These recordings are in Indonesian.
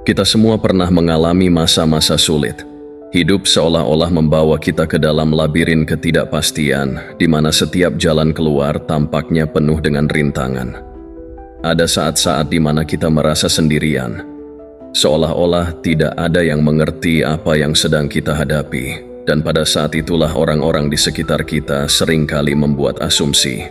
Kita semua pernah mengalami masa-masa sulit. Hidup seolah-olah membawa kita ke dalam labirin ketidakpastian, di mana setiap jalan keluar tampaknya penuh dengan rintangan. Ada saat-saat di mana kita merasa sendirian, seolah-olah tidak ada yang mengerti apa yang sedang kita hadapi, dan pada saat itulah orang-orang di sekitar kita seringkali membuat asumsi.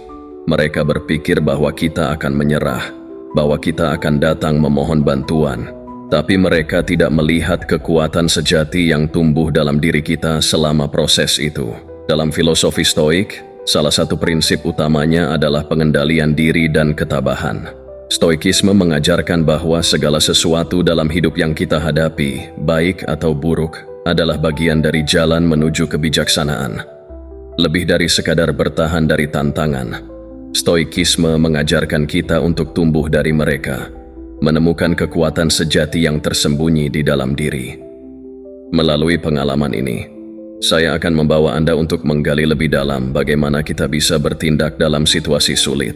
Mereka berpikir bahwa kita akan menyerah, bahwa kita akan datang memohon bantuan, tapi mereka tidak melihat kekuatan sejati yang tumbuh dalam diri kita selama proses itu. Dalam filosofi Stoik, salah satu prinsip utamanya adalah pengendalian diri dan ketabahan. Stoikisme mengajarkan bahwa segala sesuatu dalam hidup yang kita hadapi, baik atau buruk, adalah bagian dari jalan menuju kebijaksanaan. Lebih dari sekadar bertahan dari tantangan, Stoikisme mengajarkan kita untuk tumbuh dari mereka, menemukan kekuatan sejati yang tersembunyi di dalam diri. Melalui pengalaman ini, saya akan membawa Anda untuk menggali lebih dalam bagaimana kita bisa bertindak dalam situasi sulit,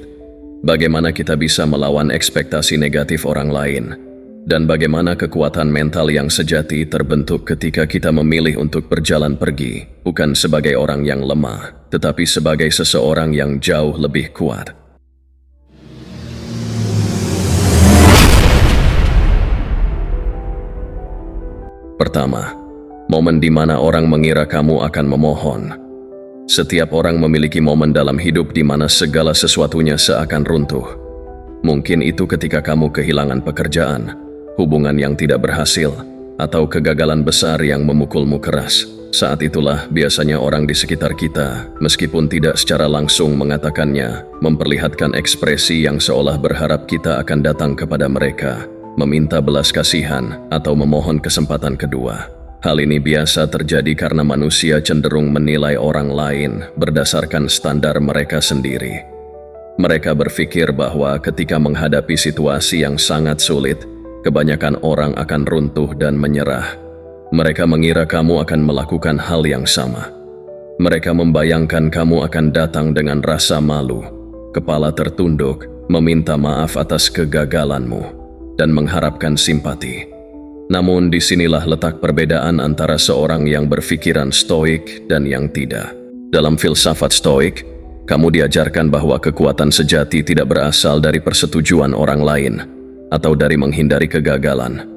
bagaimana kita bisa melawan ekspektasi negatif orang lain, dan bagaimana kekuatan mental yang sejati terbentuk ketika kita memilih untuk berjalan pergi, bukan sebagai orang yang lemah, tetapi sebagai seseorang yang jauh lebih kuat. Pertama, momen di mana orang mengira kamu akan memohon. Setiap orang memiliki momen dalam hidup di mana segala sesuatunya seakan runtuh. Mungkin itu ketika kamu kehilangan pekerjaan, hubungan yang tidak berhasil, atau kegagalan besar yang memukulmu keras. Saat itulah biasanya orang di sekitar kita, meskipun tidak secara langsung mengatakannya, memperlihatkan ekspresi yang seolah berharap kita akan datang kepada mereka, meminta belas kasihan, atau memohon kesempatan kedua. Hal ini biasa terjadi karena manusia cenderung menilai orang lain berdasarkan standar mereka sendiri. Mereka berpikir bahwa ketika menghadapi situasi yang sangat sulit, kebanyakan orang akan runtuh dan menyerah. Mereka mengira kamu akan melakukan hal yang sama. Mereka membayangkan kamu akan datang dengan rasa malu, kepala tertunduk, meminta maaf atas kegagalanmu, dan mengharapkan simpati. Namun disinilah letak perbedaan antara seorang yang berpikiran stoik dan yang tidak. Dalam filsafat stoik, kamu diajarkan bahwa kekuatan sejati tidak berasal dari persetujuan orang lain atau dari menghindari kegagalan.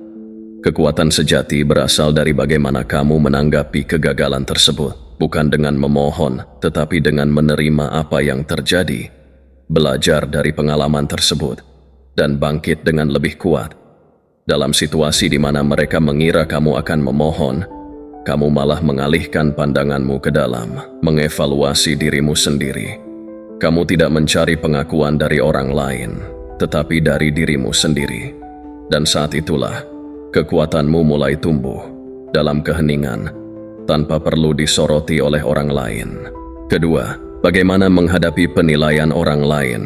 Kekuatan sejati berasal dari bagaimana kamu menanggapi kegagalan tersebut, bukan dengan memohon, tetapi dengan menerima apa yang terjadi, belajar dari pengalaman tersebut, dan bangkit dengan lebih kuat. Dalam situasi di mana mereka mengira kamu akan memohon, kamu malah mengalihkan pandanganmu ke dalam, mengevaluasi dirimu sendiri. Kamu tidak mencari pengakuan dari orang lain, tetapi dari dirimu sendiri. Dan saat itulah, kekuatanmu mulai tumbuh dalam keheningan, tanpa perlu disoroti oleh orang lain. Kedua, bagaimana menghadapi penilaian orang lain.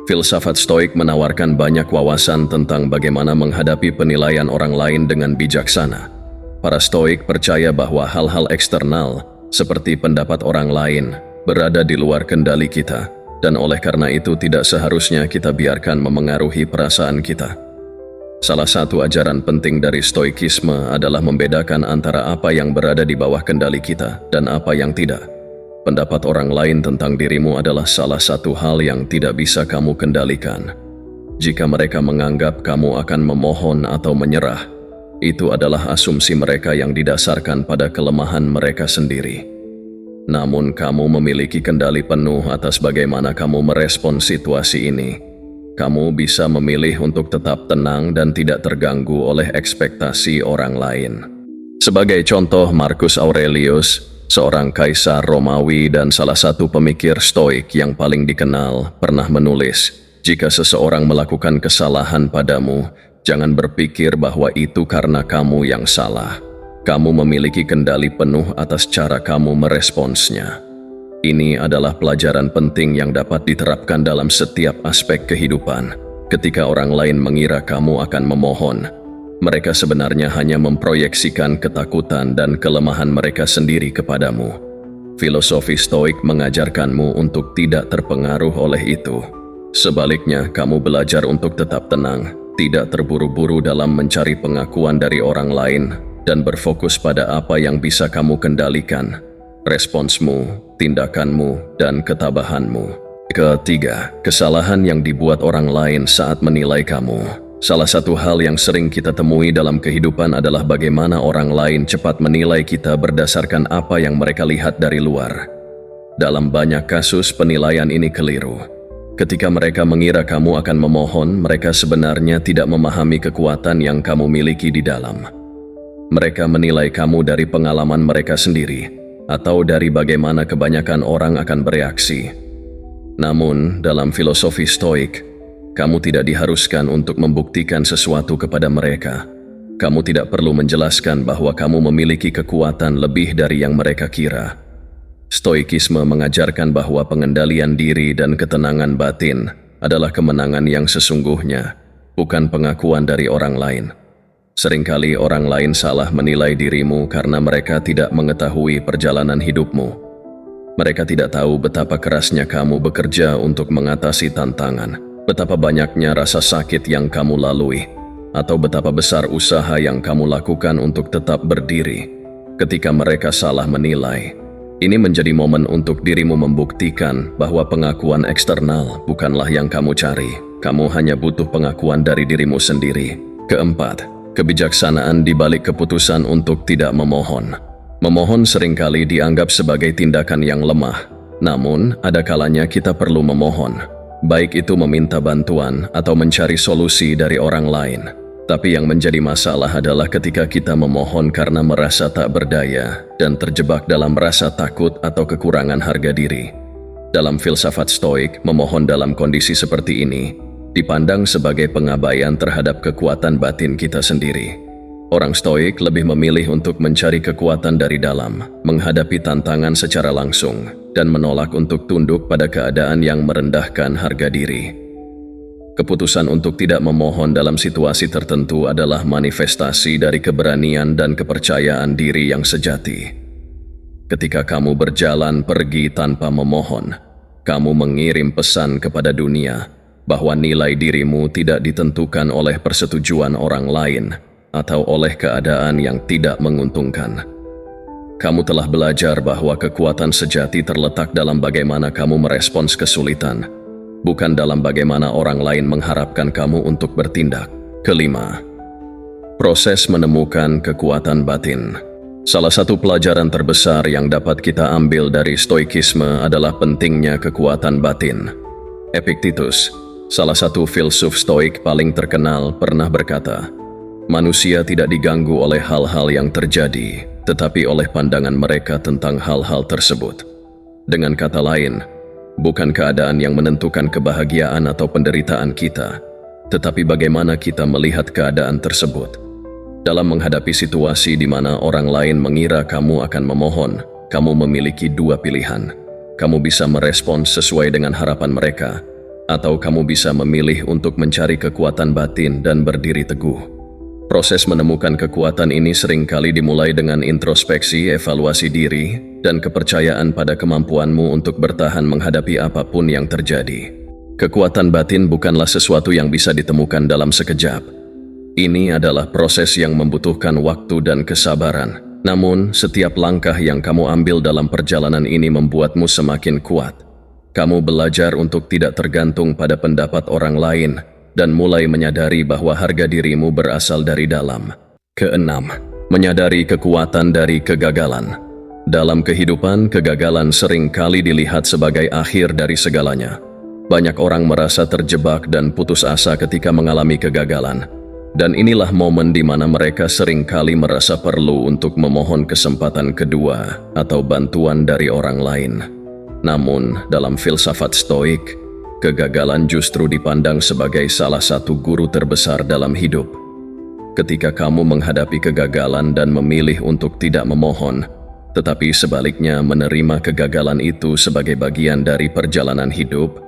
Filsafat Stoik menawarkan banyak wawasan tentang bagaimana menghadapi penilaian orang lain dengan bijaksana. Para Stoik percaya bahwa hal-hal eksternal, seperti pendapat orang lain, berada di luar kendali kita, dan oleh karena itu tidak seharusnya kita biarkan memengaruhi perasaan kita. Salah satu ajaran penting dari Stoikisme adalah membedakan antara apa yang berada di bawah kendali kita dan apa yang tidak. Pendapat orang lain tentang dirimu adalah salah satu hal yang tidak bisa kamu kendalikan. Jika mereka menganggap kamu akan memohon atau menyerah, itu adalah asumsi mereka yang didasarkan pada kelemahan mereka sendiri. Namun kamu memiliki kendali penuh atas bagaimana kamu merespon situasi ini. Kamu bisa memilih untuk tetap tenang dan tidak terganggu oleh ekspektasi orang lain. Sebagai contoh, Marcus Aurelius, seorang kaisar Romawi dan salah satu pemikir Stoik yang paling dikenal, pernah menulis, "Jika seseorang melakukan kesalahan padamu, jangan berpikir bahwa itu karena kamu yang salah. Kamu memiliki kendali penuh atas cara kamu meresponsnya." Ini adalah pelajaran penting yang dapat diterapkan dalam setiap aspek kehidupan. Ketika orang lain mengira kamu akan memohon, mereka sebenarnya hanya memproyeksikan ketakutan dan kelemahan mereka sendiri kepadamu. Filosofi Stoik mengajarkanmu untuk tidak terpengaruh oleh itu. Sebaliknya, kamu belajar untuk tetap tenang, tidak terburu-buru dalam mencari pengakuan dari orang lain, dan berfokus pada apa yang bisa kamu kendalikan, responsmu, tindakanmu, dan ketabahanmu. Ketiga, kesalahan yang dibuat orang lain saat menilai kamu. Salah satu hal yang sering kita temui dalam kehidupan adalah bagaimana orang lain cepat menilai kita berdasarkan apa yang mereka lihat dari luar. Dalam banyak kasus, penilaian ini keliru. Ketika mereka mengira kamu akan memohon, mereka sebenarnya tidak memahami kekuatan yang kamu miliki di dalam. Mereka menilai kamu dari pengalaman mereka sendiri, atau dari bagaimana kebanyakan orang akan bereaksi. Namun, dalam filosofi Stoik, kamu tidak diharuskan untuk membuktikan sesuatu kepada mereka. Kamu tidak perlu menjelaskan bahwa kamu memiliki kekuatan lebih dari yang mereka kira. Stoikisme mengajarkan bahwa pengendalian diri dan ketenangan batin adalah kemenangan yang sesungguhnya, bukan pengakuan dari orang lain. Seringkali orang lain salah menilai dirimu karena mereka tidak mengetahui perjalanan hidupmu. Mereka tidak tahu betapa kerasnya kamu bekerja untuk mengatasi tantangan, betapa banyaknya rasa sakit yang kamu lalui, atau betapa besar usaha yang kamu lakukan untuk tetap berdiri. Ketika mereka salah menilai, ini menjadi momen untuk dirimu membuktikan bahwa pengakuan eksternal bukanlah yang kamu cari. Kamu hanya butuh pengakuan dari dirimu sendiri. Keempat, kebijaksanaan di balik keputusan untuk tidak memohon. Memohon seringkali dianggap sebagai tindakan yang lemah. Namun, ada kalanya kita perlu memohon, baik itu meminta bantuan atau mencari solusi dari orang lain. Tapi yang menjadi masalah adalah ketika kita memohon karena merasa tak berdaya dan terjebak dalam rasa takut atau kekurangan harga diri. Dalam filsafat Stoik, memohon dalam kondisi seperti ini dipandang sebagai pengabaian terhadap kekuatan batin kita sendiri. Orang Stoik lebih memilih untuk mencari kekuatan dari dalam, menghadapi tantangan secara langsung, dan menolak untuk tunduk pada keadaan yang merendahkan harga diri. Keputusan untuk tidak memohon dalam situasi tertentu adalah manifestasi dari keberanian dan kepercayaan diri yang sejati. Ketika kamu berjalan pergi tanpa memohon, kamu mengirim pesan kepada dunia bahwa nilai dirimu tidak ditentukan oleh persetujuan orang lain atau oleh keadaan yang tidak menguntungkan. Kamu telah belajar bahwa kekuatan sejati terletak dalam bagaimana kamu merespons kesulitan, bukan dalam bagaimana orang lain mengharapkan kamu untuk bertindak. Kelima, proses menemukan kekuatan batin. Salah satu pelajaran terbesar yang dapat kita ambil dari Stoikisme adalah pentingnya kekuatan batin. Epictetus, salah satu filsuf Stoik paling terkenal, pernah berkata, "Manusia tidak diganggu oleh hal-hal yang terjadi, tetapi oleh pandangan mereka tentang hal-hal tersebut." Dengan kata lain, bukan keadaan yang menentukan kebahagiaan atau penderitaan kita, tetapi bagaimana kita melihat keadaan tersebut. Dalam menghadapi situasi di mana orang lain mengira kamu akan memohon, kamu memiliki dua pilihan. Kamu bisa merespons sesuai dengan harapan mereka, atau kamu bisa memilih untuk mencari kekuatan batin dan berdiri teguh. Proses menemukan kekuatan ini seringkali dimulai dengan introspeksi, evaluasi diri, dan kepercayaan pada kemampuanmu untuk bertahan menghadapi apapun yang terjadi. Kekuatan batin bukanlah sesuatu yang bisa ditemukan dalam sekejap. Ini adalah proses yang membutuhkan waktu dan kesabaran. Namun, setiap langkah yang kamu ambil dalam perjalanan ini membuatmu semakin kuat. Kamu belajar untuk tidak tergantung pada pendapat orang lain, dan mulai menyadari bahwa harga dirimu berasal dari dalam. Keenam, menyadari kekuatan dari kegagalan. Dalam kehidupan, kegagalan sering kali dilihat sebagai akhir dari segalanya. Banyak orang merasa terjebak dan putus asa ketika mengalami kegagalan. Dan inilah momen di mana mereka sering kali merasa perlu untuk memohon kesempatan kedua atau bantuan dari orang lain. Namun, dalam filsafat Stoik, kegagalan justru dipandang sebagai salah satu guru terbesar dalam hidup. Ketika kamu menghadapi kegagalan dan memilih untuk tidak memohon, tetapi sebaliknya menerima kegagalan itu sebagai bagian dari perjalanan hidup,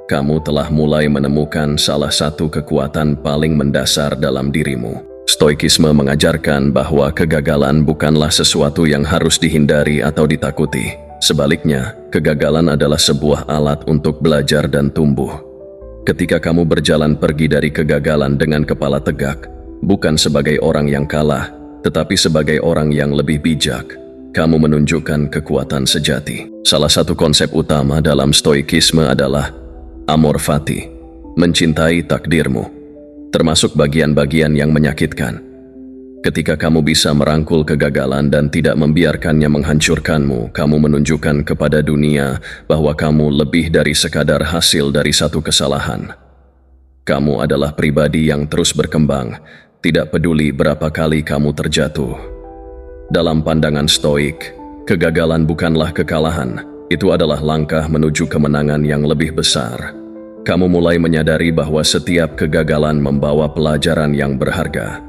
kamu telah mulai menemukan salah satu kekuatan paling mendasar dalam dirimu. Stoikisme mengajarkan bahwa kegagalan bukanlah sesuatu yang harus dihindari atau ditakuti. Sebaliknya, kegagalan adalah sebuah alat untuk belajar dan tumbuh. Ketika kamu berjalan pergi dari kegagalan dengan kepala tegak, bukan sebagai orang yang kalah, tetapi sebagai orang yang lebih bijak, kamu menunjukkan kekuatan sejati. Salah satu konsep utama dalam stoikisme adalah amor fati, mencintai takdirmu, termasuk bagian-bagian yang menyakitkan. Ketika kamu bisa merangkul kegagalan dan tidak membiarkannya menghancurkanmu, kamu menunjukkan kepada dunia bahwa kamu lebih dari sekadar hasil dari satu kesalahan. Kamu adalah pribadi yang terus berkembang, tidak peduli berapa kali kamu terjatuh. Dalam pandangan stoik, kegagalan bukanlah kekalahan, itu adalah langkah menuju kemenangan yang lebih besar. Kamu mulai menyadari bahwa setiap kegagalan membawa pelajaran yang berharga.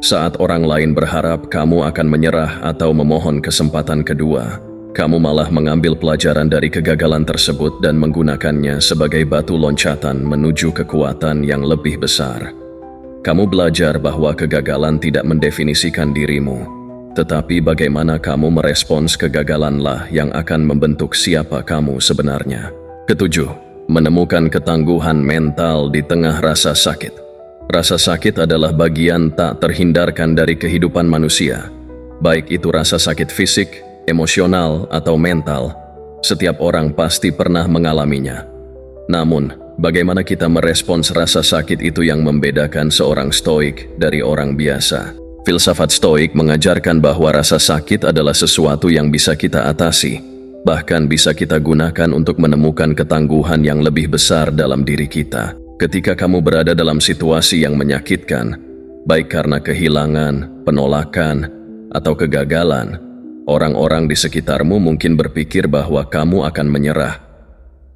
Saat orang lain berharap kamu akan menyerah atau memohon kesempatan kedua, kamu malah mengambil pelajaran dari kegagalan tersebut dan menggunakannya sebagai batu loncatan menuju kekuatan yang lebih besar. Kamu belajar bahwa kegagalan tidak mendefinisikan dirimu, tetapi bagaimana kamu merespons kegagalanlah yang akan membentuk siapa kamu sebenarnya. Ketujuh, menemukan ketangguhan mental di tengah rasa sakit. Rasa sakit adalah bagian tak terhindarkan dari kehidupan manusia. Baik itu rasa sakit fisik, emosional, atau mental, setiap orang pasti pernah mengalaminya. Namun, bagaimana kita merespons rasa sakit itu yang membedakan seorang stoik dari orang biasa. Filsafat stoik mengajarkan bahwa rasa sakit adalah sesuatu yang bisa kita atasi, bahkan bisa kita gunakan untuk menemukan ketangguhan yang lebih besar dalam diri kita. Ketika kamu berada dalam situasi yang menyakitkan, baik karena kehilangan, penolakan, atau kegagalan, orang-orang di sekitarmu mungkin berpikir bahwa kamu akan menyerah.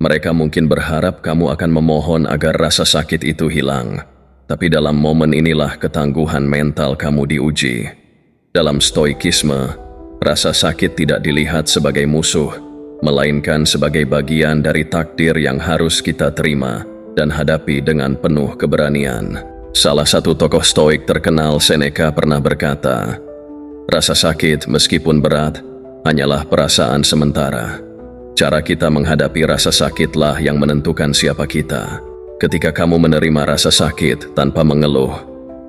Mereka mungkin berharap kamu akan memohon agar rasa sakit itu hilang. Tapi dalam momen inilah ketangguhan mental kamu diuji. Dalam stoikisme, rasa sakit tidak dilihat sebagai musuh, melainkan sebagai bagian dari takdir yang harus kita terima dan hadapi dengan penuh keberanian. Salah satu tokoh stoik terkenal, Seneca, pernah berkata, "Rasa sakit meskipun berat hanyalah perasaan sementara. Cara kita menghadapi rasa sakitlah yang menentukan siapa kita." Ketika kamu menerima rasa sakit tanpa mengeluh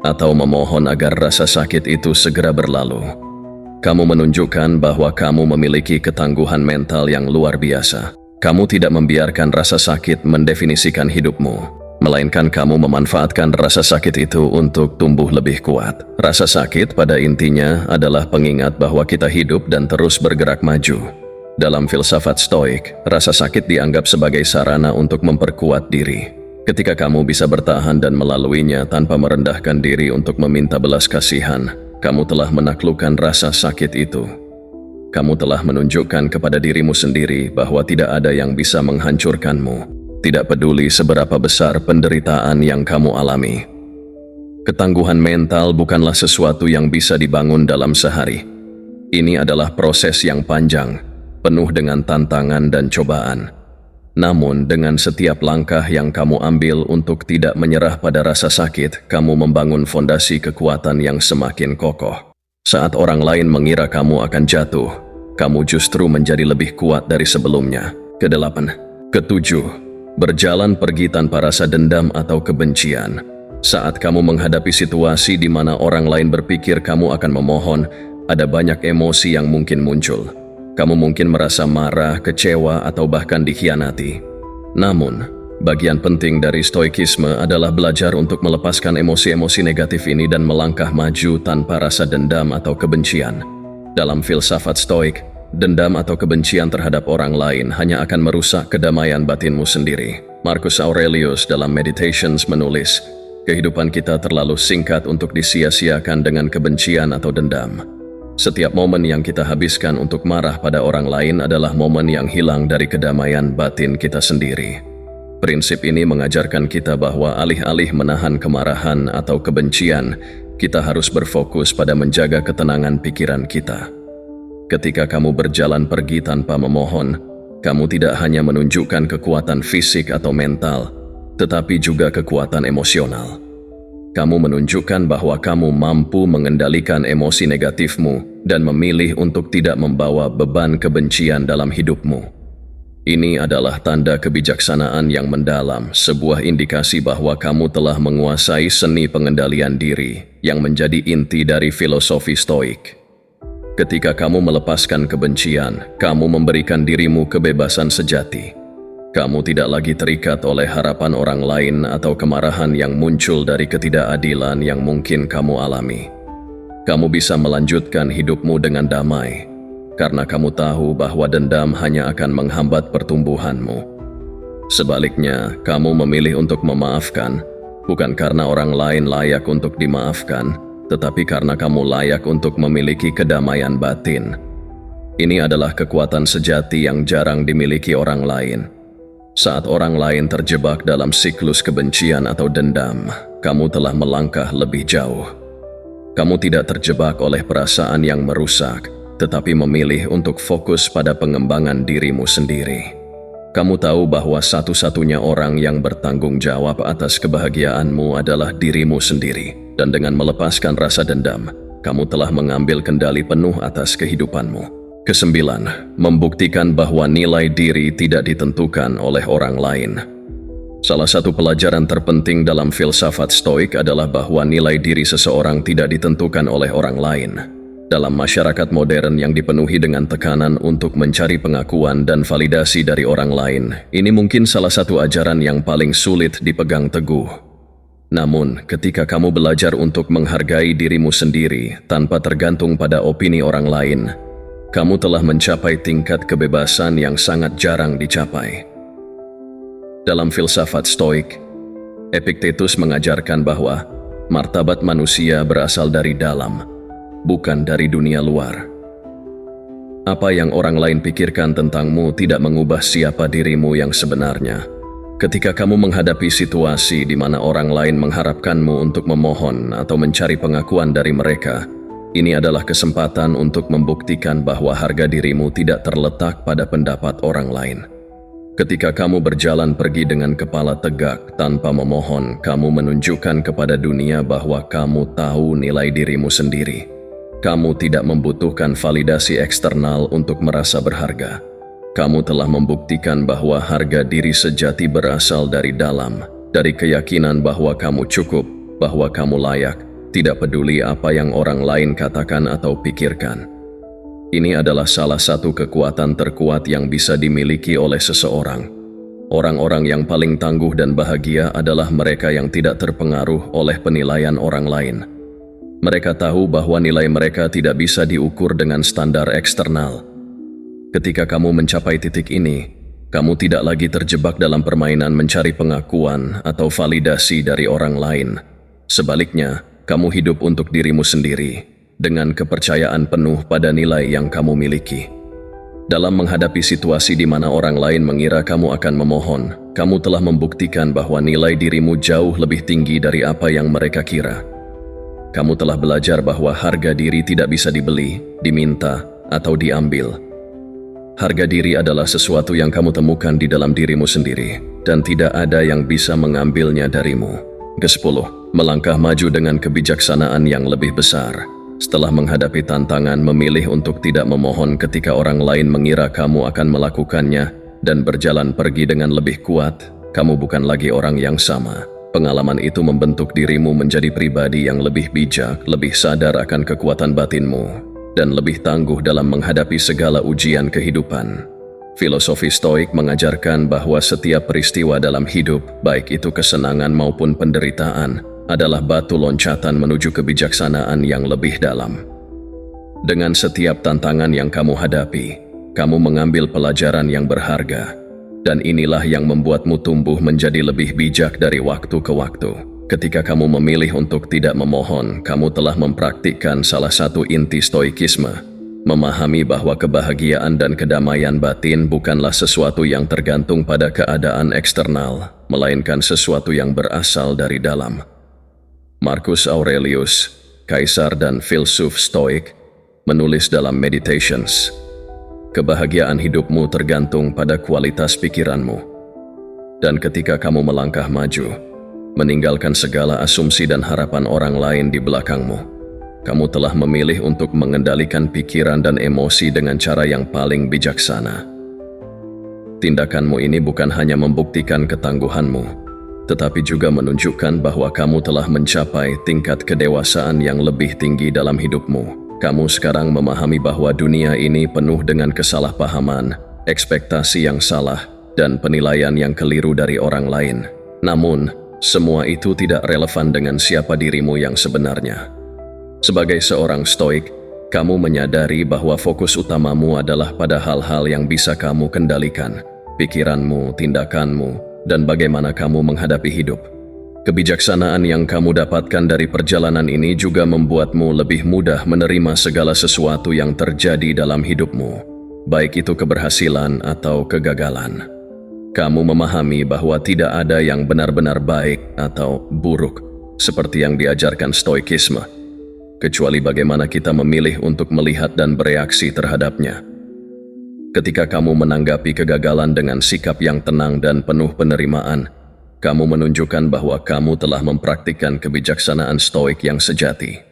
atau memohon agar rasa sakit itu segera berlalu, kamu menunjukkan bahwa kamu memiliki ketangguhan mental yang luar biasa. Kamu tidak membiarkan rasa sakit mendefinisikan hidupmu, melainkan kamu memanfaatkan rasa sakit itu untuk tumbuh lebih kuat. Rasa sakit pada intinya adalah pengingat bahwa kita hidup dan terus bergerak maju. Dalam filsafat stoik, rasa sakit dianggap sebagai sarana untuk memperkuat diri. Ketika kamu bisa bertahan dan melaluinya tanpa merendahkan diri untuk meminta belas kasihan, kamu telah menaklukkan rasa sakit itu. Kamu telah menunjukkan kepada dirimu sendiri bahwa tidak ada yang bisa menghancurkanmu, tidak peduli seberapa besar penderitaan yang kamu alami. Ketangguhan mental bukanlah sesuatu yang bisa dibangun dalam sehari. Ini adalah proses yang panjang, penuh dengan tantangan dan cobaan. Namun, dengan setiap langkah yang kamu ambil untuk tidak menyerah pada rasa sakit, kamu membangun fondasi kekuatan yang semakin kokoh. Saat orang lain mengira kamu akan jatuh, kamu justru menjadi lebih kuat dari sebelumnya. Kedelapan. Ketujuh, berjalan pergi tanpa rasa dendam atau kebencian. Saat kamu menghadapi situasi di mana orang lain berpikir kamu akan memohon, ada banyak emosi yang mungkin muncul. Kamu mungkin merasa marah, kecewa, atau bahkan dikhianati. Namun, bagian penting dari stoikisme adalah belajar untuk melepaskan emosi-emosi negatif ini dan melangkah maju tanpa rasa dendam atau kebencian. Dalam filsafat stoik, dendam atau kebencian terhadap orang lain hanya akan merusak kedamaian batinmu sendiri. Marcus Aurelius dalam Meditations menulis, "Kehidupan kita terlalu singkat untuk disia-siakan dengan kebencian atau dendam. Setiap momen yang kita habiskan untuk marah pada orang lain adalah momen yang hilang dari kedamaian batin kita sendiri." Prinsip ini mengajarkan kita bahwa alih-alih menahan kemarahan atau kebencian, kita harus berfokus pada menjaga ketenangan pikiran kita. Ketika kamu berjalan pergi tanpa memohon, kamu tidak hanya menunjukkan kekuatan fisik atau mental, tetapi juga kekuatan emosional. Kamu menunjukkan bahwa kamu mampu mengendalikan emosi negatifmu dan memilih untuk tidak membawa beban kebencian dalam hidupmu. Ini adalah tanda kebijaksanaan yang mendalam, sebuah indikasi bahwa kamu telah menguasai seni pengendalian diri yang menjadi inti dari filosofi Stoik. Ketika kamu melepaskan kebencian, kamu memberikan dirimu kebebasan sejati. Kamu tidak lagi terikat oleh harapan orang lain atau kemarahan yang muncul dari ketidakadilan yang mungkin kamu alami. Kamu bisa melanjutkan hidupmu dengan damai, karena kamu tahu bahwa dendam hanya akan menghambat pertumbuhanmu. Sebaliknya, kamu memilih untuk memaafkan, bukan karena orang lain layak untuk dimaafkan, tetapi karena kamu layak untuk memiliki kedamaian batin. Ini adalah kekuatan sejati yang jarang dimiliki orang lain. Saat orang lain terjebak dalam siklus kebencian atau dendam, kamu telah melangkah lebih jauh. Kamu tidak terjebak oleh perasaan yang merusak, tetapi memilih untuk fokus pada pengembangan dirimu sendiri. Kamu tahu bahwa satu-satunya orang yang bertanggung jawab atas kebahagiaanmu adalah dirimu sendiri, dan dengan melepaskan rasa dendam, kamu telah mengambil kendali penuh atas kehidupanmu. Kesembilan, membuktikan bahwa nilai diri tidak ditentukan oleh orang lain. Salah satu pelajaran terpenting dalam filsafat Stoik adalah bahwa nilai diri seseorang tidak ditentukan oleh orang lain. Dalam masyarakat modern yang dipenuhi dengan tekanan untuk mencari pengakuan dan validasi dari orang lain, ini mungkin salah satu ajaran yang paling sulit dipegang teguh. Namun, ketika kamu belajar untuk menghargai dirimu sendiri tanpa tergantung pada opini orang lain, kamu telah mencapai tingkat kebebasan yang sangat jarang dicapai. Dalam filsafat Stoik, Epictetus mengajarkan bahwa martabat manusia berasal dari dalam, bukan dari dunia luar. Apa yang orang lain pikirkan tentangmu tidak mengubah siapa dirimu yang sebenarnya. Ketika kamu menghadapi situasi di mana orang lain mengharapkanmu untuk memohon atau mencari pengakuan dari mereka, ini adalah kesempatan untuk membuktikan bahwa harga dirimu tidak terletak pada pendapat orang lain. Ketika kamu berjalan pergi dengan kepala tegak tanpa memohon, kamu menunjukkan kepada dunia bahwa kamu tahu nilai dirimu sendiri. Kamu tidak membutuhkan validasi eksternal untuk merasa berharga. Kamu telah membuktikan bahwa harga diri sejati berasal dari dalam, dari keyakinan bahwa kamu cukup, bahwa kamu layak, tidak peduli apa yang orang lain katakan atau pikirkan. Ini adalah salah satu kekuatan terkuat yang bisa dimiliki oleh seseorang. Orang-orang yang paling tangguh dan bahagia adalah mereka yang tidak terpengaruh oleh penilaian orang lain. Mereka tahu bahwa nilai mereka tidak bisa diukur dengan standar eksternal. Ketika kamu mencapai titik ini, kamu tidak lagi terjebak dalam permainan mencari pengakuan atau validasi dari orang lain. Sebaliknya, kamu hidup untuk dirimu sendiri, dengan kepercayaan penuh pada nilai yang kamu miliki. Dalam menghadapi situasi di mana orang lain mengira kamu akan memohon, kamu telah membuktikan bahwa nilai dirimu jauh lebih tinggi dari apa yang mereka kira. Kamu telah belajar bahwa harga diri tidak bisa dibeli, diminta, atau diambil. Harga diri adalah sesuatu yang kamu temukan di dalam dirimu sendiri, dan tidak ada yang bisa mengambilnya darimu. Ke-10, melangkah maju dengan kebijaksanaan yang lebih besar. Setelah menghadapi tantangan memilih untuk tidak memohon ketika orang lain mengira kamu akan melakukannya dan berjalan pergi dengan lebih kuat, kamu bukan lagi orang yang sama. Pengalaman itu membentuk dirimu menjadi pribadi yang lebih bijak, lebih sadar akan kekuatan batinmu, dan lebih tangguh dalam menghadapi segala ujian kehidupan. Filosofi Stoik mengajarkan bahwa setiap peristiwa dalam hidup, baik itu kesenangan maupun penderitaan, adalah batu loncatan menuju kebijaksanaan yang lebih dalam. Dengan setiap tantangan yang kamu hadapi, kamu mengambil pelajaran yang berharga, dan inilah yang membuatmu tumbuh menjadi lebih bijak dari waktu ke waktu. Ketika kamu memilih untuk tidak memohon, kamu telah mempraktikkan salah satu inti Stoikisme, memahami bahwa kebahagiaan dan kedamaian batin bukanlah sesuatu yang tergantung pada keadaan eksternal, melainkan sesuatu yang berasal dari dalam. Marcus Aurelius, kaisar dan filsuf Stoik, menulis dalam Meditations, kebahagiaan hidupmu tergantung pada kualitas pikiranmu. Dan ketika kamu melangkah maju, meninggalkan segala asumsi dan harapan orang lain di belakangmu, kamu telah memilih untuk mengendalikan pikiran dan emosi dengan cara yang paling bijaksana. Tindakanmu ini bukan hanya membuktikan ketangguhanmu, tetapi juga menunjukkan bahwa kamu telah mencapai tingkat kedewasaan yang lebih tinggi dalam hidupmu. Kamu sekarang memahami bahwa dunia ini penuh dengan kesalahpahaman, ekspektasi yang salah, dan penilaian yang keliru dari orang lain. Namun, semua itu tidak relevan dengan siapa dirimu yang sebenarnya. Sebagai seorang stoik, kamu menyadari bahwa fokus utamamu adalah pada hal-hal yang bisa kamu kendalikan, pikiranmu, tindakanmu, dan bagaimana kamu menghadapi hidup. Kebijaksanaan yang kamu dapatkan dari perjalanan ini juga membuatmu lebih mudah menerima segala sesuatu yang terjadi dalam hidupmu, baik itu keberhasilan atau kegagalan. Kamu memahami bahwa tidak ada yang benar-benar baik atau buruk, seperti yang diajarkan Stoikisme, kecuali bagaimana kita memilih untuk melihat dan bereaksi terhadapnya. Ketika kamu menanggapi kegagalan dengan sikap yang tenang dan penuh penerimaan, kamu menunjukkan bahwa kamu telah mempraktikkan kebijaksanaan stoik yang sejati.